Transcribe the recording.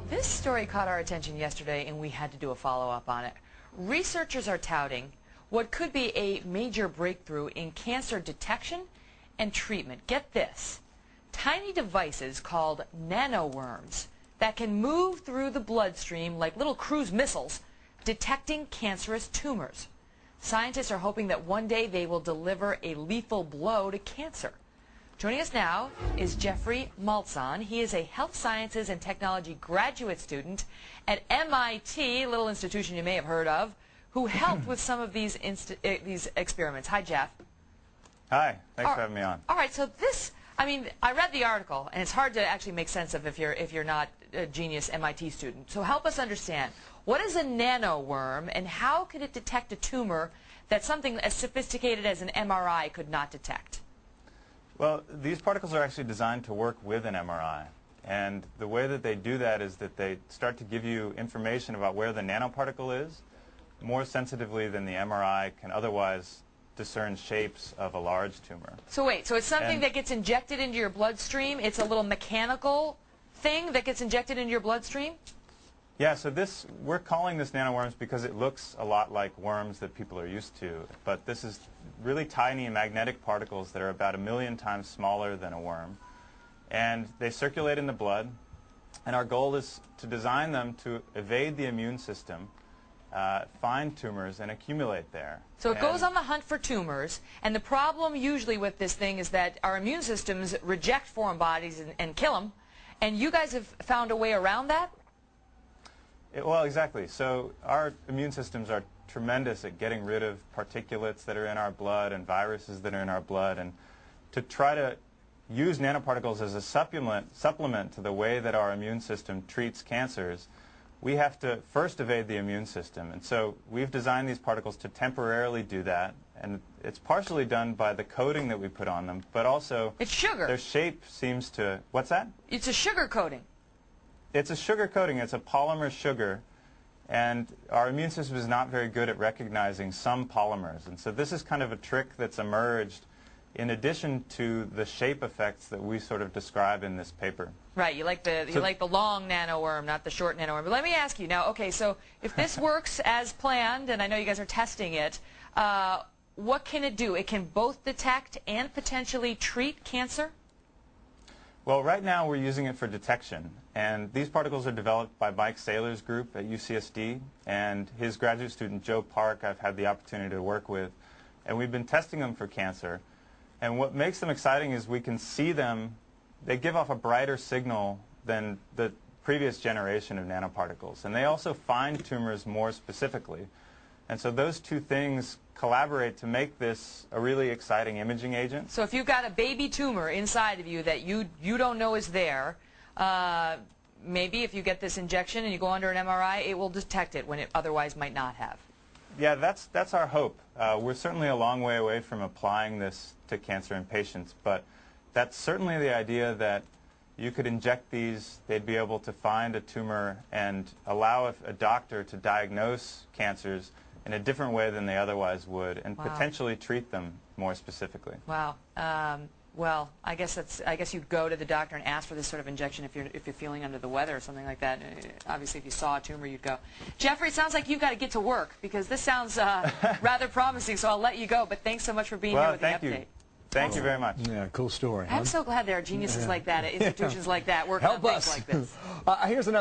This story caught our attention yesterday and we had to do a follow-up on it. Researchers are touting what could be a major breakthrough in cancer detection and treatment. Get this, tiny devices called nanoworms that can move through the bloodstream like little cruise missiles, detecting cancerous tumors. Scientists are hoping that one day they will deliver a lethal blow to cancer. Joining us now is Jeffrey Maltzahn. He is a health sciences and technology graduate student at MIT, a little institution you may have heard of, who helped with some of these experiments. Hi, Jeff. Hi. Thanks for having me on. All right. So this, I mean, I read the article, and it's hard to actually make sense of if you're not a genius MIT student. So help us understand, what is a nanoworm, and how could it detect a tumor that something as sophisticated as an MRI could not detect? Well, these particles are actually designed to work with an MRI. And the way that they do that is that they start to give you information about where the nanoparticle is more sensitively than the MRI can otherwise discern shapes of a large tumor. So wait, so it's something that gets injected into your bloodstream? It's a little mechanical thing that gets injected into your bloodstream? Yeah, so we're calling this nanoworms because it looks a lot like worms that people are used to. But this is really tiny magnetic particles that are about 1,000,000 times smaller than a worm. And they circulate in the blood. And our goal is to design them to evade the immune system, find tumors, and accumulate there. So it goes on the hunt for tumors. And the problem usually with this thing is that our immune systems reject foreign bodies and kill them. And you guys have found a way around that? Well, exactly. So our immune systems are tremendous at getting rid of particulates that are in our blood and viruses that are in our blood. And to try to use nanoparticles as a supplement to the way that our immune system treats cancers, we have to first evade the immune system. And so we've designed these particles to temporarily do that. And it's partially done by the coating that we put on them, but also it's sugar. Their shape seems to... What's that? It's a sugar coating. It's a sugar coating. It's a polymer sugar. And our immune system is not very good at recognizing some polymers. And so this is kind of a trick that's emerged in addition to the shape effects that we sort of describe in this paper. Right. You like the long nanoworm, not the short nanoworm. But let me ask you now, okay, so if this works as planned, and I know you guys are testing it, what can it do? It can both detect and potentially treat cancer? Well, right now we're using it for detection, and these particles are developed by Mike Saylor's group at UCSD, and his graduate student Joe Park I've had the opportunity to work with, and we've been testing them for cancer. And what makes them exciting is we can see them, they give off a brighter signal than the previous generation of nanoparticles, and they also find tumors more specifically. And so those two things collaborate to make this a really exciting imaging agent. So if you've got a baby tumor inside of you that you don't know is there, maybe if you get this injection and you go under an MRI, it will detect it when it otherwise might not have. Yeah, that's our hope. We're certainly a long way away from applying this to cancer in patients, but that's certainly the idea that you could inject these, they'd be able to find a tumor and allow a doctor to diagnose cancers in a different way than they otherwise would, and potentially treat them more specifically. Wow. Well, I guess you go to the doctor and ask for this sort of injection if you're feeling under the weather or something like that. Obviously, if you saw a tumor, you'd go. Jeffrey, it sounds like you've got to get to work because this sounds rather promising. So I'll let you go. But thanks so much for being here with the update. Thank you very much. Yeah, cool story. I'm so glad there are geniuses like that, institutions like that working on things like this. Here's another.